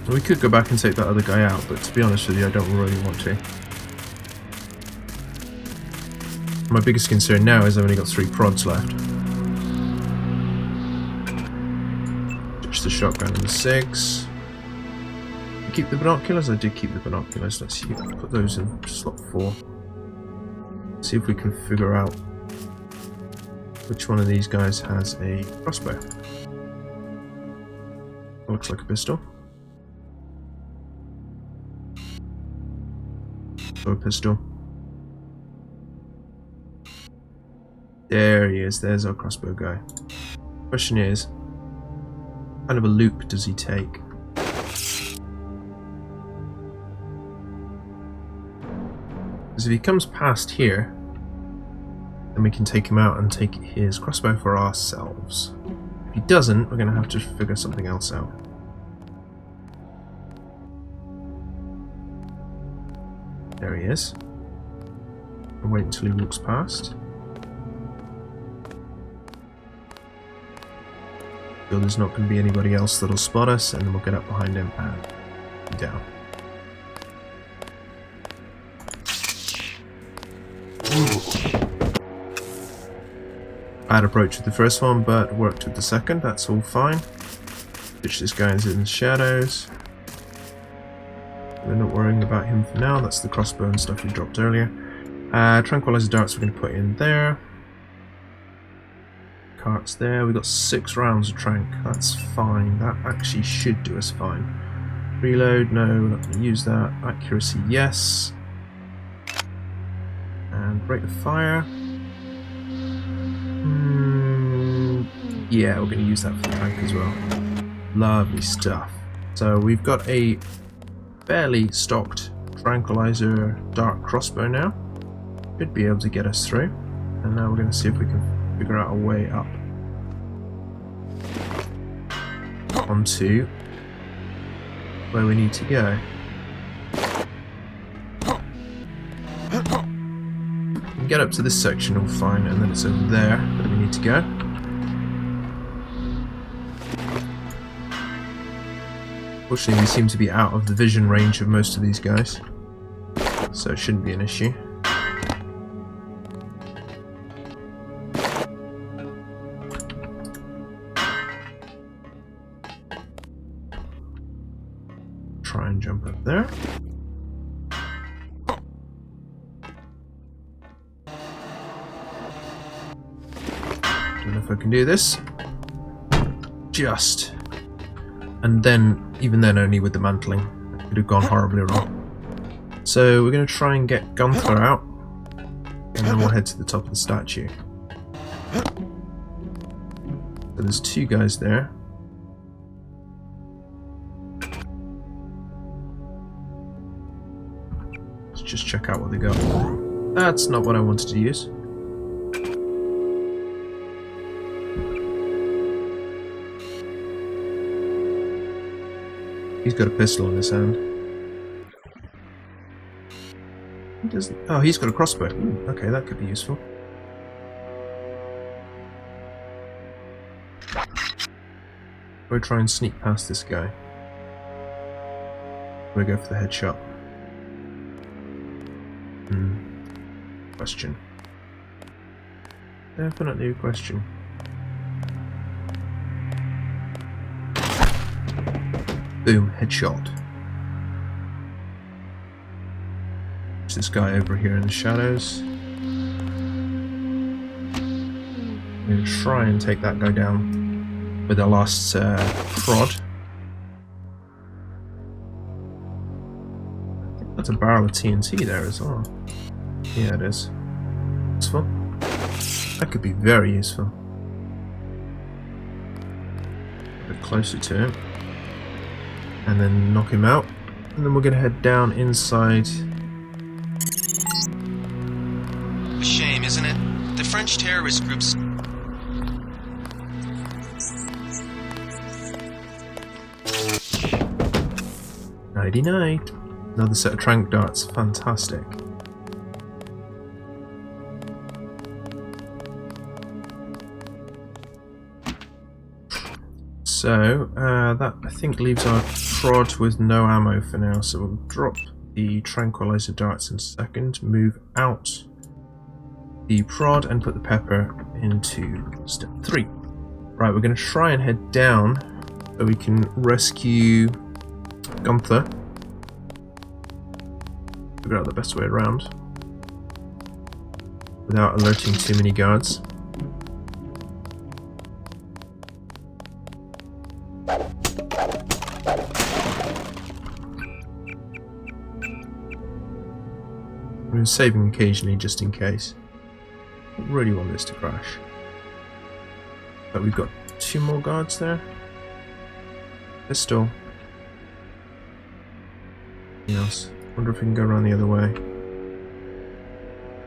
We could go back and take that other guy out, but to be honest with you, I don't really want to. My biggest concern now is I've only got 3 prods left. Switch the shotgun in the 6. Keep the binoculars? I did keep the binoculars. Let's see, put those in slot 4. See if we can figure out which one of these guys has a crossbow. Looks like a pistol. Or a pistol. There he is. There's our crossbow guy. Question is, what kind of a loop does he take? Because if he comes past here, then we can take him out and take his crossbow for ourselves. If he doesn't, we're going to have to figure something else out. There he is. I'll wait until he walks past. So there's not going to be anybody else that'll spot us, and then we'll get up behind him and down. Bad approach with the first one, but worked with the second. That's all fine. Ditch this guy in the shadows. We're not worrying about him for now. That's the crossbow and stuff we dropped earlier. Tranquilizer darts we're going to put in there. Carts there. We've got 6 rounds of trank. That's fine. That actually should do us fine. Reload, no, we're not going to use that. Accuracy, yes. And rate of fire. Yeah, we're going to use that for the tank as well. Lovely stuff. So we've got a fairly stocked tranquilizer dart crossbow now. Should be able to get us through. And now we're going to see if we can figure out a way up onto where we need to go. We can get up to this section all fine, and then it's over there that we need to go. Fortunately, we seem to be out of the vision range of most of these guys, so it shouldn't be an issue. Try and jump up there. Don't know if I can do this. Just. And then, even then, only with the mantling. It could have gone horribly wrong. So we're going to try and get Gunther out, and then we'll head to the top of the statue. So there's 2 guys there. Let's just check out what they got. That's not what I wanted to use. He's got a pistol in his hand. He doesn't. Oh, he's got a crossbow. Ooh, okay, that could be useful. We'll try and sneak past this guy. We'll go for the headshot. Question. Definitely a question. Boom, headshot. There's this guy over here in the shadows. I'm going to try and take that guy down with our last prod. I think that's a barrel of TNT there as well. Yeah, it is. Useful. That could be very useful. A bit closer to him. And then knock him out. And then we're going to head down inside. A shame, isn't it? The French terrorist groups... Nighty-night. Another set of trank darts. Fantastic. So, that I think leaves our prod with no ammo for now, so we'll drop the tranquilizer darts in a second, move out the prod and put the pepper into step 3. Right, we're going to try and head down so we can rescue Gunther. Figure out the best way around without alerting too many guards. I'm saving occasionally just in case. I don't really want this to crash. But we've got 2 more guards there. Pistol. Anything else? Wonder if we can go around the other way.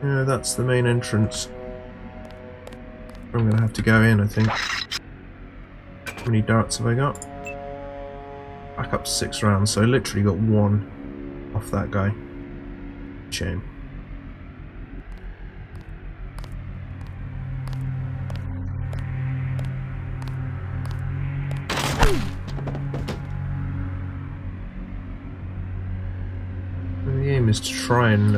Yeah, that's the main entrance. I'm gonna have to go in, I think. How many darts have I got? Back up to 6 rounds, so I literally got 1 off that guy. Shame. The aim is to try and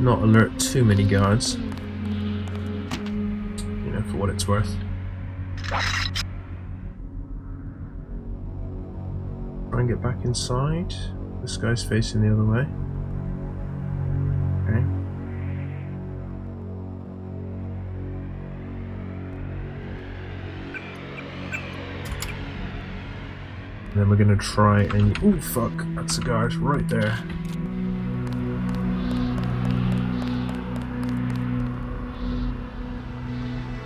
not alert too many guards. You know, for what it's worth. Try and get back inside. This guy's facing the other way. Okay. And then we're gonna try and... Ooh, fuck! That's a guard right there.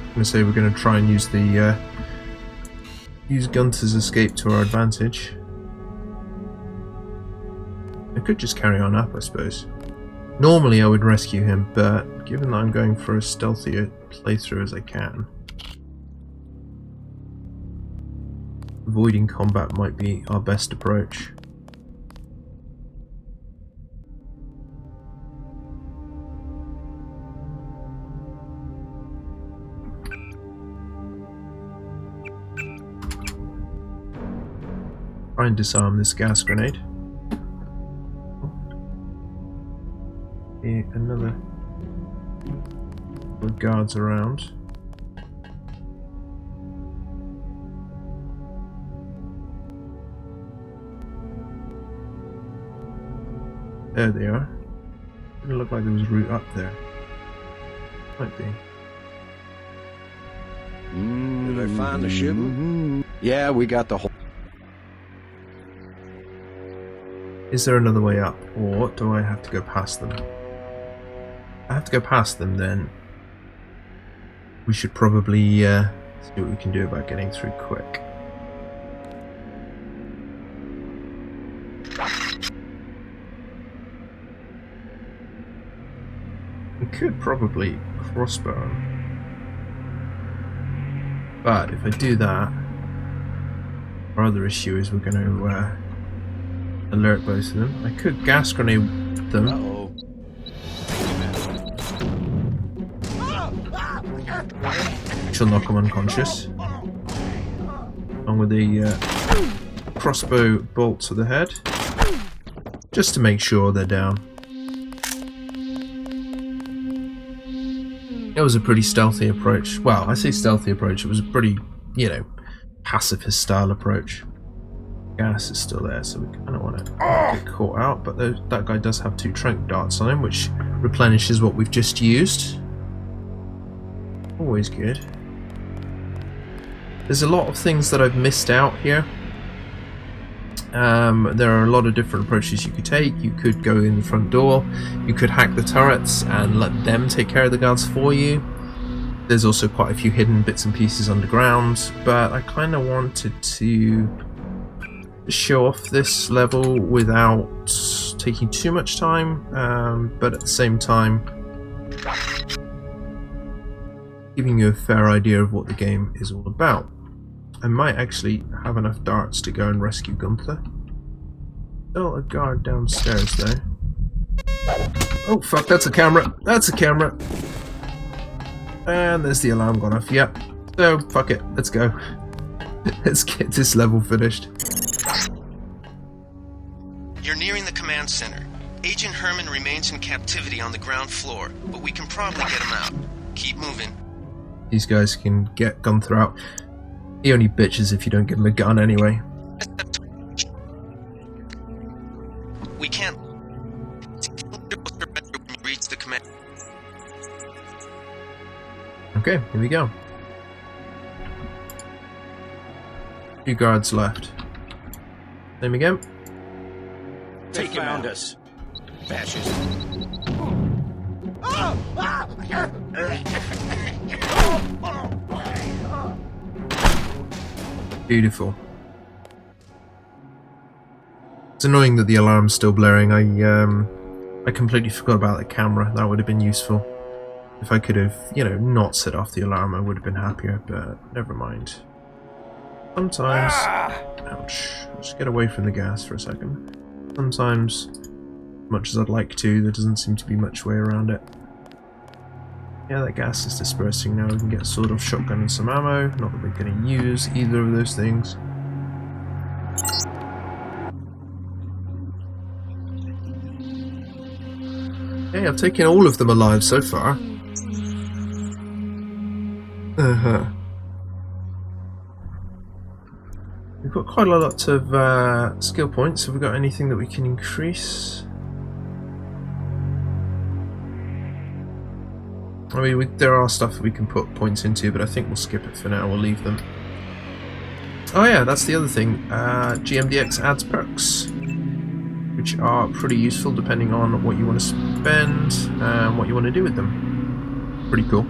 I'm gonna say we're gonna try and use the use Gunther's escape to our advantage. I could just carry on up, I suppose. Normally I would rescue him, but given that I'm going for as stealthy a playthrough as I can, avoiding combat might be our best approach. Try and disarm this gas grenade. Another guards around. There they are. Didn't look like there was route up there. Might be. Did they find the ship? Yeah, we got the whole. Is there another way up, or do I have to go past them? I have to go past them, then we should probably see what we can do about getting through quick. We could probably crossbow him, but if I do that, our other issue is we're going to alert both of them. I could gas grenade them. Uh-oh. She'll knock them unconscious. Along with the crossbow bolt to the head. Just to make sure they're down. It was a pretty stealthy approach. Well, I say stealthy approach, it was a pretty, you know, pacifist style approach. Gas is still there, so we kind of want to get caught out, but that guy does have 2 tranq darts on him, which replenishes what we've just used. Always good. There's a lot of things that I've missed out here. There are a lot of different approaches you could take. You could go in the front door, you could hack the turrets and let them take care of the guards for you. There's also quite a few hidden bits and pieces underground, but I kind of wanted to show off this level without taking too much time, but at the same time giving you a fair idea of what the game is all about. I might actually have enough darts to go and rescue Gunther. Still a guard downstairs though. Oh fuck, that's a camera! That's a camera! And there's the alarm gone off, yep. So fuck it, let's go. Let's get this level finished. You're nearing the command center. Agent Herman remains in captivity on the ground floor, but we can probably get him out. Keep moving. These guys can get Gunther out. He only bitches if you don't give him a gun anyway. We can't reach the command. Okay, here we go. 2 guards left. Same again. They found us. Fascist. Beautiful. It's annoying that the alarm's still blaring. I completely forgot about the camera. That would have been useful. If I could have, you know, not set off the alarm, I would have been happier, but never mind. Sometimes... Ouch. Let's get away from the gas for a second. Sometimes, much as I'd like to, there doesn't seem to be much way around it. Yeah, that gas is dispersing now. We can get a sawed-off shotgun and some ammo. Not that we're going to use either of those things. Okay, I've taken all of them alive so far. We've got quite a lot of skill points. Have we got anything that we can increase? I mean, there are stuff that we can put points into, but I think we'll skip it for now. We'll leave them. Oh yeah, that's the other thing. GMDX adds perks, which are pretty useful depending on what you want to spend and what you want to do with them. Pretty cool.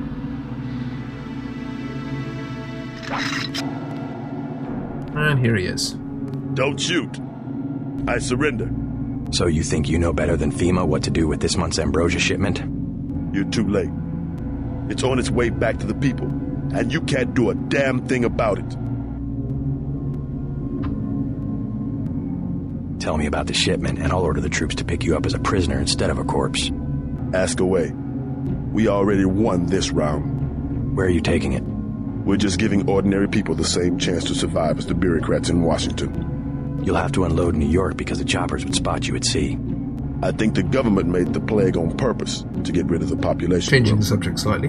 And here he is. Don't shoot. I surrender. So you think you know better than FEMA what to do with this month's ambrosia shipment? You're too late. It's on its way back to the people, and you can't do a damn thing about it. Tell me about the shipment, and I'll order the troops to pick you up as a prisoner instead of a corpse. Ask away. We already won this round. Where are you taking it? We're just giving ordinary people the same chance to survive as the bureaucrats in Washington. You'll have to unload in New York because the choppers would spot you at sea. I think the government made the plague on purpose to get rid of the population. Changing the subject slightly.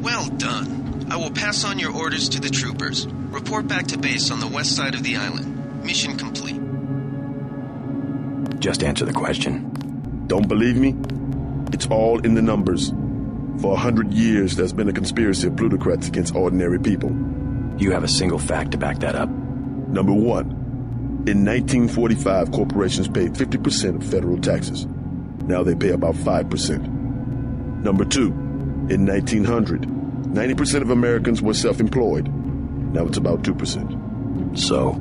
Well done. I will pass on your orders to the troopers. Report back to base on the west side of the island. Mission complete. Just answer the question. Don't believe me? It's all in the numbers. For 100 years, there's been a conspiracy of plutocrats against ordinary people. Do you have a single fact to back that up? Number one, in 1945, corporations paid 50% of federal taxes. Now they pay about 5%. Number two, in 1900, 90% of Americans were self-employed. Now it's about 2%. So?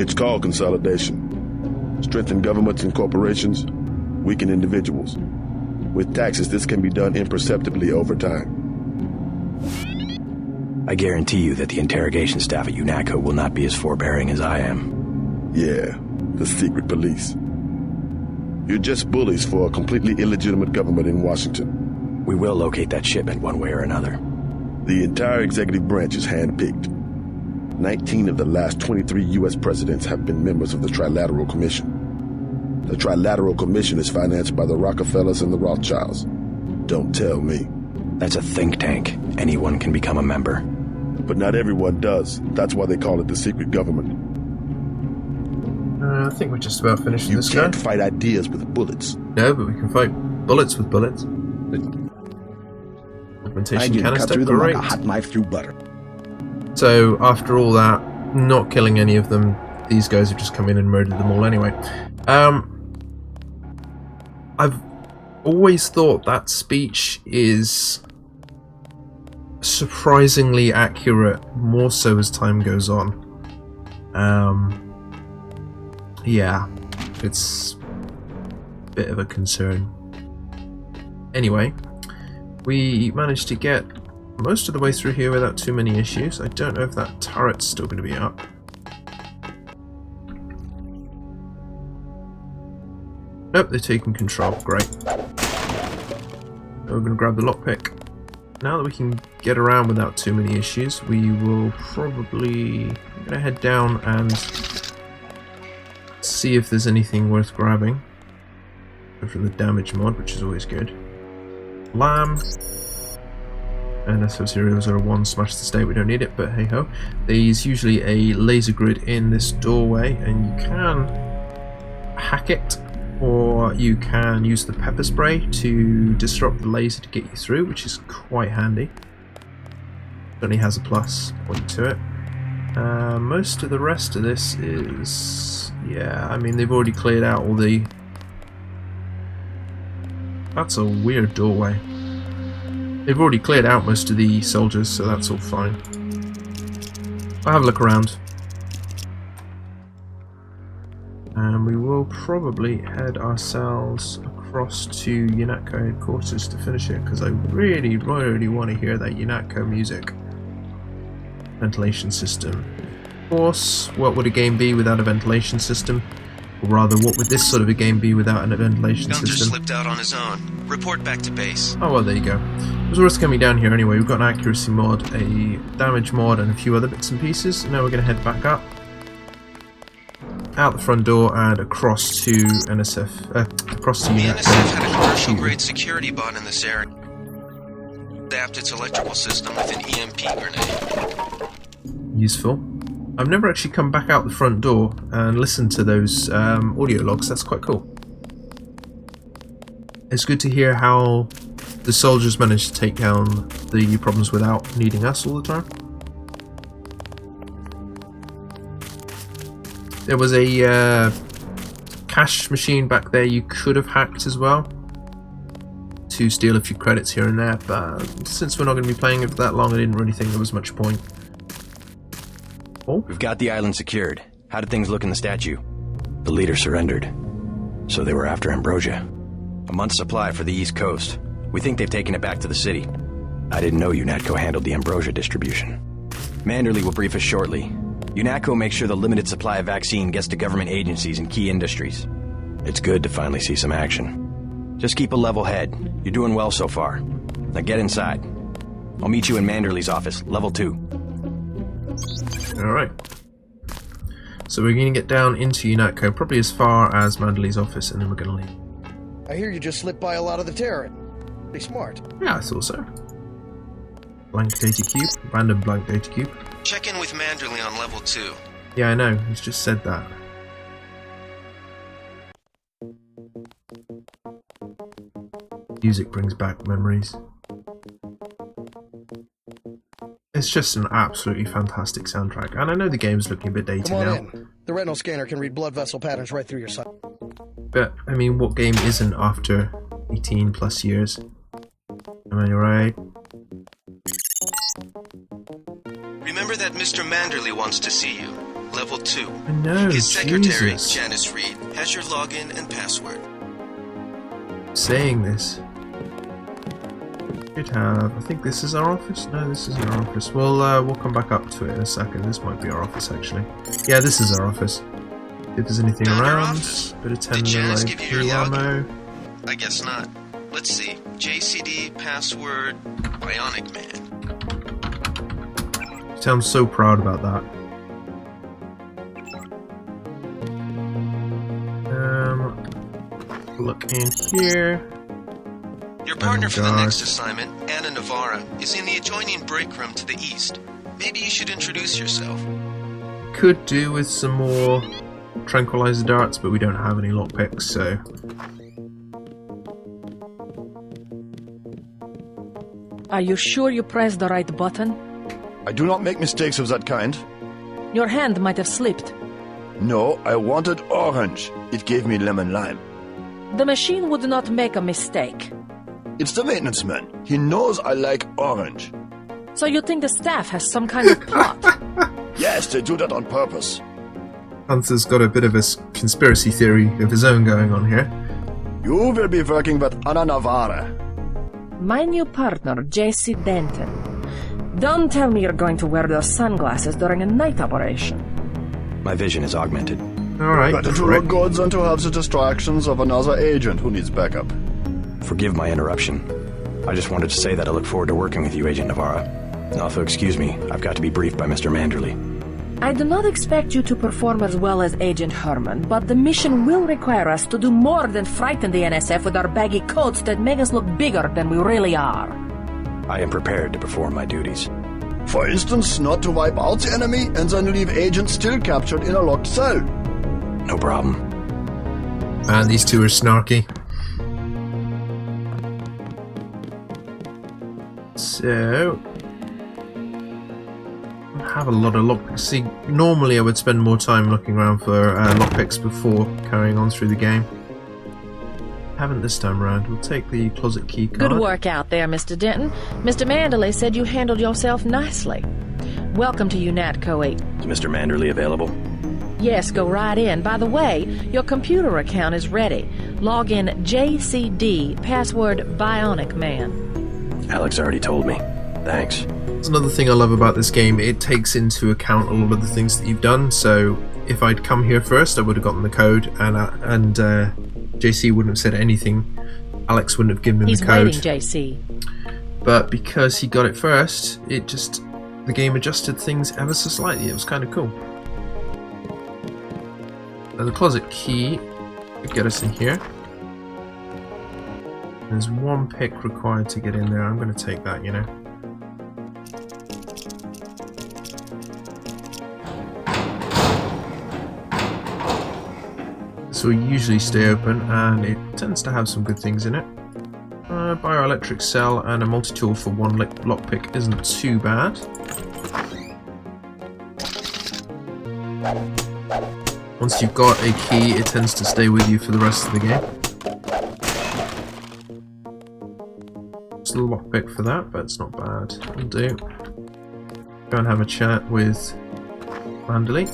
It's called consolidation. Strengthen governments and corporations, weaken individuals. With taxes, this can be done imperceptibly over time. I guarantee you that the interrogation staff at UNACO will not be as forbearing as I am. Yeah, the secret police. You're just bullies for a completely illegitimate government in Washington. We will locate that shipment one way or another. The entire executive branch is handpicked. 19 of the last 23 U.S. presidents have been members of the Trilateral Commission. The Trilateral Commission is financed by the Rockefellers and the Rothschilds. Don't tell me. That's a think tank. Anyone can become a member. But not everyone does. That's why they call it the secret government. I think we're just about finished You this guy. can't fight ideas with bullets. No, but we can fight bullets with bullets. Augmentation canister, great. like a hot knife through butter. So after all that, not killing any of them, these guys have just come in and murdered them all anyway. I've always thought that speech is surprisingly accurate, more so as time goes on. Yeah, it's a bit of a concern. Anyway, we managed to get most of the way through here without too many issues. I don't know if that turret's still going to be up. Nope, they're taking control. Great. Now we're going to grab the lockpick. now that we can get around without too many issues, we will probably... I'm going to head down and see if there's anything worth grabbing. Go for the damage mod, which is always good. Lamb. And SO001 smash the state, we don't need it, but hey ho. There's usually a laser grid in this doorway, and you can hack it, or you can use the pepper spray to disrupt the laser to get you through, which is quite handy. It only has a plus point to it. Most of the rest of this is... yeah, I mean, they've already cleared out all the... That's a weird doorway. They've already cleared out most of the soldiers, so that's all fine. I'll have a look around. And we will probably head ourselves across to UNATCO headquarters to finish it, because I really, really want to hear that UNATCO music. Ventilation system. Of course, what would a game be without a ventilation system? Or rather, what would this sort of a game be without a ventilation Gunther system? slipped out on his own. Report back to base. Oh well, there you go. It was worth coming down here anyway. We've got an accuracy mod, a damage mod, and a few other bits and pieces. Now we're going to head back up, out the front door, and across to NSF. Across to The UNATCO. NSF had a commercial-grade security bot in this area. Zapped its electrical system with an EMP grenade. Useful. I've never actually come back out the front door and listened to those audio logs. That's quite cool. It's good to hear how the soldiers managed to take down the problems without needing us all the time. There was a cash machine back there you could have hacked as well to steal a few credits here and there, but since we're not going to be playing it for that long, I didn't really think there was much point. Oh. We've got the island secured. How did things look in the statue? The leader surrendered. So they were after Ambrosia. A month's supply for the East Coast. We think they've taken it back to the city. I didn't know UNATCO handled the Ambrosia distribution. Manderley will brief us shortly. UNATCO makes sure the limited supply of vaccine gets to government agencies and key industries. It's good to finally see some action. Just keep a level head. You're doing well so far. Now get inside. I'll meet you in Manderley's office, level 2. Alright. So we're going to get down into UNATCO, probably as far as Manderley's office, and then we're going to leave. I hear you just slipped by a lot of the terror. Pretty smart. Yeah, I thought so. Blank data cube. Random blank data cube. Check in with Manderley on level 2. Yeah, I know. He's just said that. Music brings back memories. It's just an absolutely fantastic soundtrack, and I know the game's looking a bit dated Come on now. in. The retinal scanner can read blood vessel patterns right through your sight. But, I mean, what game isn't after 18 plus years? Am I right? Remember that Mr. Manderley wants to see you. Level 2. I know, His secretary, Jesus. Janice Reed, has your login and password. Saying this. Should have. I think this is our office. No, this isn't our office. We'll come back up to it in a second. This might be our office, actually. Yeah, this is our office. If there's anything Not your around, office. bit of 10 Did Janice give you your ammo. I guess not. Let's see. JCD, password, Bionic Man. Sounds so proud about that. Look in here. Your partner for the gosh. next assignment, Anna Navarra, is in the adjoining break room to the east. Maybe you should introduce yourself. Could do with some more tranquilizer darts, but we don't have any lockpicks, so. Are you sure you pressed the right button? I do not make mistakes of that kind. Your hand might have slipped. No, I wanted orange. It gave me lemon lime. The machine would not make a mistake. It's the maintenance man. He knows I like orange. So you think the staff has some kind of plot? Yes, they do that on purpose. Hunter's got a bit of a conspiracy theory of his own going on here. You will be working with Anna Navarra. My new partner, J.C. Denton. Don't tell me you're going to wear those sunglasses during a night operation. My vision is augmented. Alright, Better to look good than to have the distractions of another agent who needs backup. Forgive my interruption. I just wanted to say that I look forward to working with you, Agent Navarra. Also, excuse me, I've got to be briefed by Mr. Manderley. I do not expect you to perform as well as Agent Herman, but the mission will require us to do more than frighten the NSF with our baggy coats that make us look bigger than we really are. I am prepared to perform my duties. For instance, not to wipe out the enemy and then leave agents still captured in a locked cell. No problem. And these two are snarky. So, I have a lot of lockpicks. See, normally I would spend more time looking around for lockpicks before carrying on through the game. Haven't this time around. We'll take the closet key card. Good work out there, Mr. Denton. Mr. Manderley said you handled yourself nicely. Welcome to UNATCO 8. Is Mr. Manderley available? Yes, go right in. By the way, your computer account is ready. Log in JCD, password Bionic Man. Alex already told me. Thanks. That's another thing I love about this game. It takes into account a lot of the things that you've done. So if I'd come here first, I would have gotten the code, and JC wouldn't have said anything. Alex wouldn't have given him the code. He's waiting, JC. But because he got it first, the game adjusted things ever so slightly. It was kind of cool. Now the closet key would get us in here. There's one pick required to get in there. I'm going to take that, you know. This will usually stay open, and it tends to have some good things in it. Bioelectric cell and a multi-tool for one lockpick isn't too bad. Once you've got a key, it tends to stay with you for the rest of the game. Just a lockpick for that, but it's not bad. Will do. Go and have a chat with Manderley.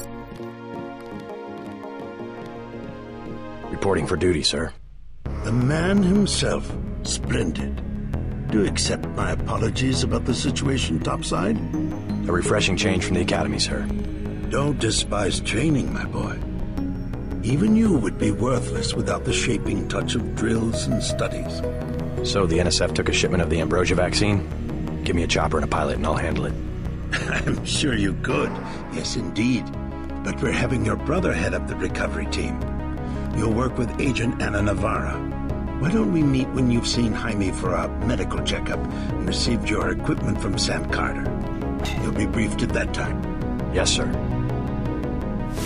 Reporting for duty, sir. The man himself. Splendid. Do you accept my apologies about the situation topside? A refreshing change from the academy, sir. Don't despise training, my boy. Even you would be worthless without the shaping touch of drills and studies. So the NSF took a shipment of the Ambrosia vaccine? Give me a chopper and a pilot and I'll handle it. I'm sure you could. Yes, indeed. But we're having your brother head up the recovery team. You'll work with Agent Anna Navarra. Why don't we meet when you've seen Jaime for a medical checkup and received your equipment from Sam Carter? You'll be briefed at that time. Yes, sir.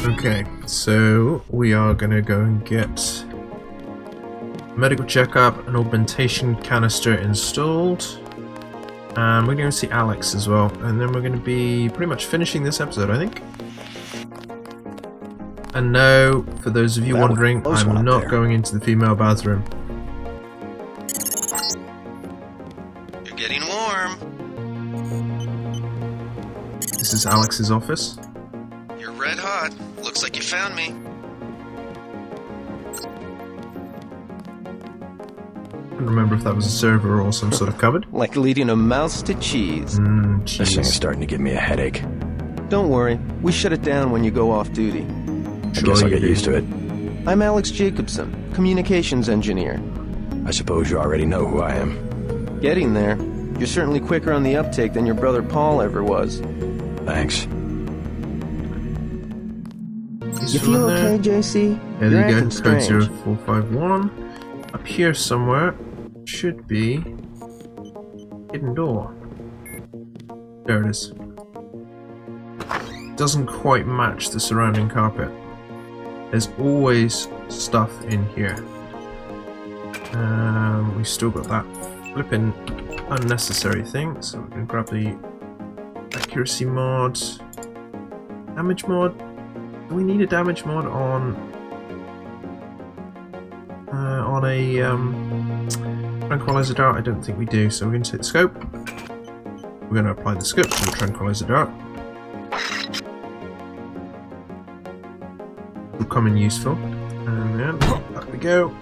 Okay, so we are going to go and get a medical checkup, an augmentation canister installed, and we're going to see Alex as well, and then we're going to be pretty much finishing this episode, I think. And no, for those of you wondering, I'm not going into the female bathroom. You're getting warm. This is Alex's office. You're red hot. Looks like you found me. I don't remember if that was a server or some sort of cupboard. Like leading a mouse to cheese. This thing is starting to give me a headache. Don't worry, we shut it down when you go off duty. I guess I'll get used to it. I'm Alex Jacobson, communications engineer. I suppose you already know who I am. Getting there. You're certainly quicker on the uptake than your brother Paul ever was. Thanks. You feel okay, JC? There You're you go, acting code strange. 0451. Up here somewhere should be hidden door. There it is. Doesn't quite match the surrounding carpet. There's always stuff in here. We've still got that flipping unnecessary thing, so we can grab the accuracy mod. Damage mod. Do we need a damage mod on a tranquilizer dart? I don't think we do, so we're going to take the scope. We're going to apply the scope to the tranquilizer dart. Will come in useful. And then back we go.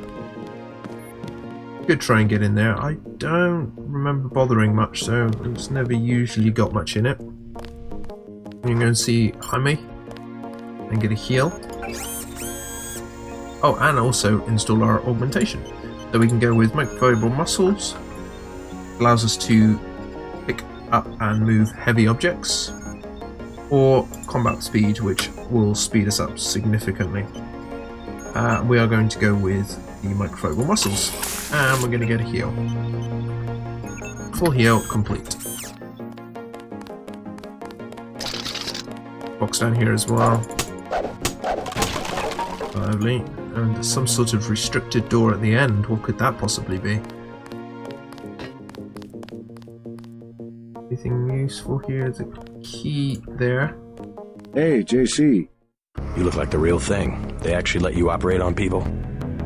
Could try and get in there. I don't remember bothering much, so it's never usually got much in it. You can go and see Jaime and get a heal. Oh, and also install our augmentation. So we can go with microfibril muscles allows us to pick up and move heavy objects, or combat speed, which will speed us up significantly. We are going to go with the microfiber muscles, and we're going to get a heal. Full heal complete. Box down here as well. Lovely. And some sort of restricted door at the end. What could that possibly be? Anything useful here? There's a key there. Hey, JC. You look like the real thing. They actually let you operate on people?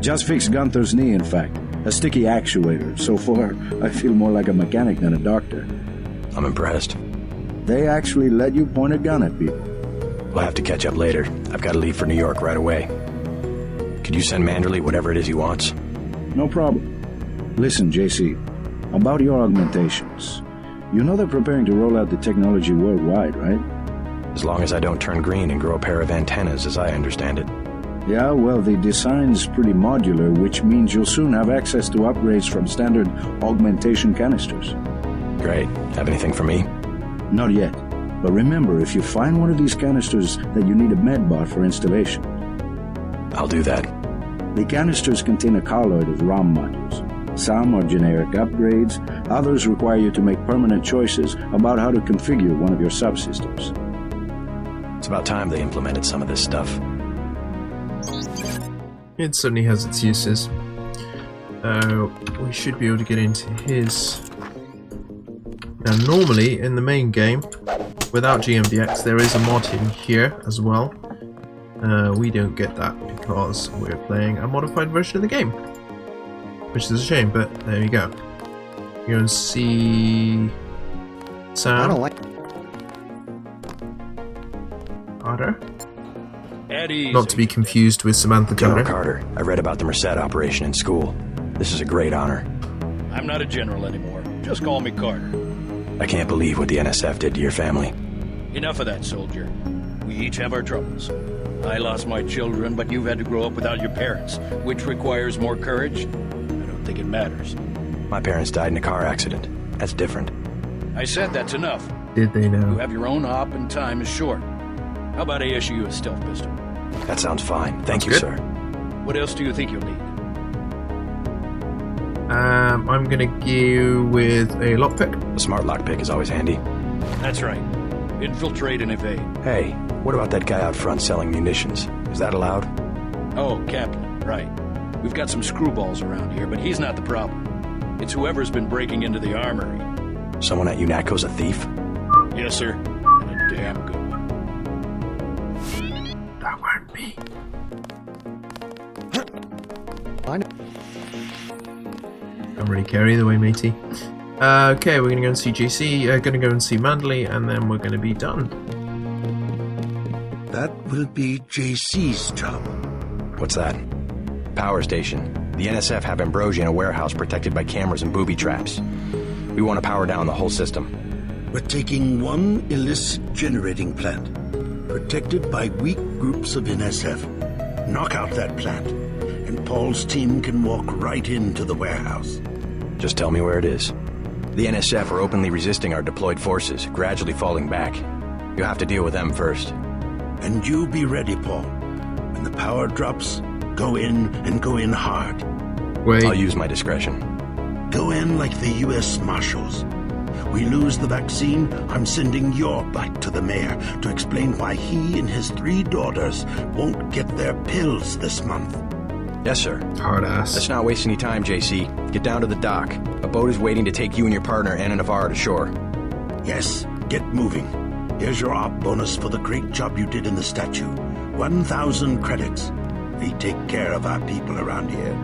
Just fixed Gunther's knee, in fact. A sticky actuator. So far, I feel more like a mechanic than a doctor. I'm impressed. They actually let you point a gun at people. We'll have to catch up later. I've got to leave for New York right away. Could you send Manderley whatever it is he wants? No problem. Listen, JC, about your augmentations. You know they're preparing to roll out the technology worldwide, right? As long as I don't turn green and grow a pair of antennas, as I understand it. Yeah, well, the design's pretty modular, which means you'll soon have access to upgrades from standard augmentation canisters. Great. Have anything for me? Not yet. But remember, if you find one of these canisters, that you need a medbot for installation. I'll do that. The canisters contain a colloid of ROM modules. Some are generic upgrades, others require you to make permanent choices about how to configure one of your subsystems. It's about time they implemented some of this stuff. It certainly has its uses. We should be able to get into his... Now normally, in the main game, without GMDX, there is a mod in here as well. We don't get that because we're playing a modified version of the game. Which is a shame, but there you go. You're going to see... Sam. I don't like... Carter. Not to be confused with Samantha General Carter. Carter, I read about the Merced operation in school. This is a great honor. I'm not a general anymore. Just call me Carter. I can't believe what the NSF did to your family. Enough of that, soldier. We each have our troubles. I lost my children, but you've had to grow up without your parents. Which requires more courage? I don't think it matters. My parents died in a car accident. That's different. I said that's enough. Did they know? You have your own op and time is short. How about I issue you a stealth pistol? That sounds fine. Thank you, good. sir. What else do you think you'll need? I'm gonna go with a lockpick. A smart lockpick is always handy. That's right. Infiltrate and evade. Hey, what about that guy out front selling munitions? Is that allowed? Oh, Kaplan, right. We've got some screwballs around here, but he's not the problem. It's whoever's been breaking into the armory. Someone at UNATCO's a thief? Yes, sir. And a damn good one. That weren't me. I know. Don't really care either way, matey. Okay, we're gonna go and see GC, gonna go and see Manderley, and then we're gonna be done. That will be JC's job. What's that? Power station. The NSF have Ambrosia in a warehouse protected by cameras and booby traps. We want to power down the whole system. We're taking one illicit generating plant, protected by weak groups of NSF. Knock out that plant, and Paul's team can walk right into the warehouse. Just tell me where it is. The NSF are openly resisting our deployed forces, gradually falling back. You'll have to deal with them first. And you be ready, Paul. When the power drops, go in and go in hard. Wait. I'll use my discretion. Go in like the U.S. Marshals. We lose the vaccine, I'm sending your back to the mayor to explain why he and his 3 daughters won't get their pills this month. Yes, sir. Hard ass. Let's not waste any time, JC. Get down to the dock. A boat is waiting to take you and your partner, Anna Navarro, to shore. Yes, get moving. Here's your op bonus for the great job you did in the statue. 1,000 credits. We take care of our people around here.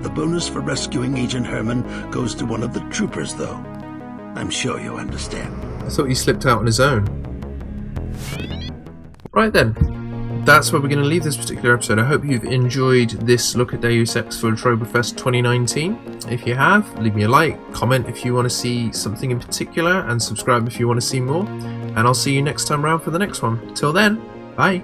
The bonus for rescuing Agent Herman goes to one of the troopers, though. I'm sure you understand. I thought he slipped out on his own. Right then. That's where we're going to leave this particular episode. I hope you've enjoyed this look at Deus Ex for Retroberfest 2019. If you have, leave me a like, comment if you want to see something in particular, and subscribe if you want to see more. And I'll see you next time around for the next one. Till then, bye.